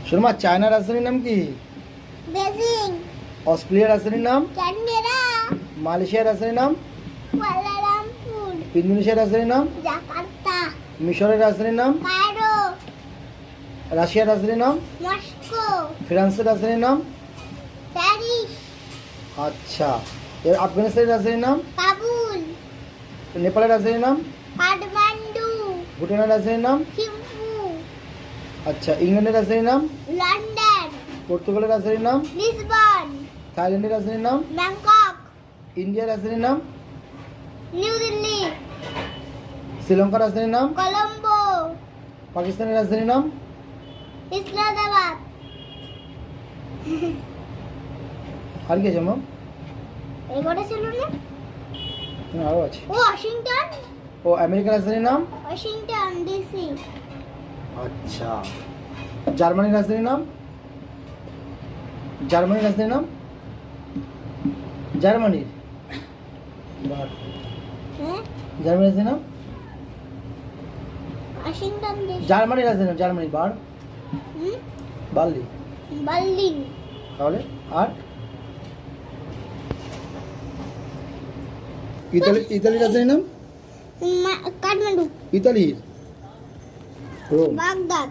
শর্মা চায়নার রাজধানীর নাম কি? বেজিং। অস্ট্রেলিয়ার রাজধানীর নাম? ক্যানবেরা। মালয়েশিয়ার রাজধানীর নাম? কুয়ালালামপুর। ইন্দোনেশিয়ার রাজধানীর নাম? জাকার্তা। মিশরের রাজধানীর নাম? কায়রো। রাশিয়ার রাজধানীর নাম? মস্কো। ফ্রান্সের রাজধানীর নাম? প্যারিস। আচ্ছা, এর আফগানিস্তানের রাজধানীর নাম? কাবুল। নেপালের রাজধানীর নাম? কাঠমান্ডু। ভুটানের রাজধানীর নাম? থিম্পু। আচ্ছা, ইংল্যান্ডের রাজধানীর নাম? লন্ডন। পর্তুগালের রাজধানীর নাম? লিসবন। থাইল্যান্ডের রাজধানীর নাম? ব্যাংকক। ইন্ডিয়ার রাজধানীর নাম? নিউ দিল্লি। শ্রীলঙ্কার রাজধানীর নাম? কলম্বো। পাকিস্তানের রাজধানীর নাম? ইসলামাবাদ। আর কি আছে ম্যাম? এবারে ছিল না? আরও আছে। ওয়াশিংটন। ও আমেরিকার রাজধানীর নাম? Washington DC. আচ্ছা, জার্মানির রাজধানীর নাম? জার্মানির রাজধানীর নাম? জার্মানির হ্যাঁ, জার্মানির রাজধানীর নাম? Washington DC. জার্মানির রাজধানীর নাম? জার্মানির বার্লিন। বার্লিন। তাহলে আর ইতালির রাজধানীর নাম? কাঠমান্ডু। ইতালির রোম। বাগদাদ।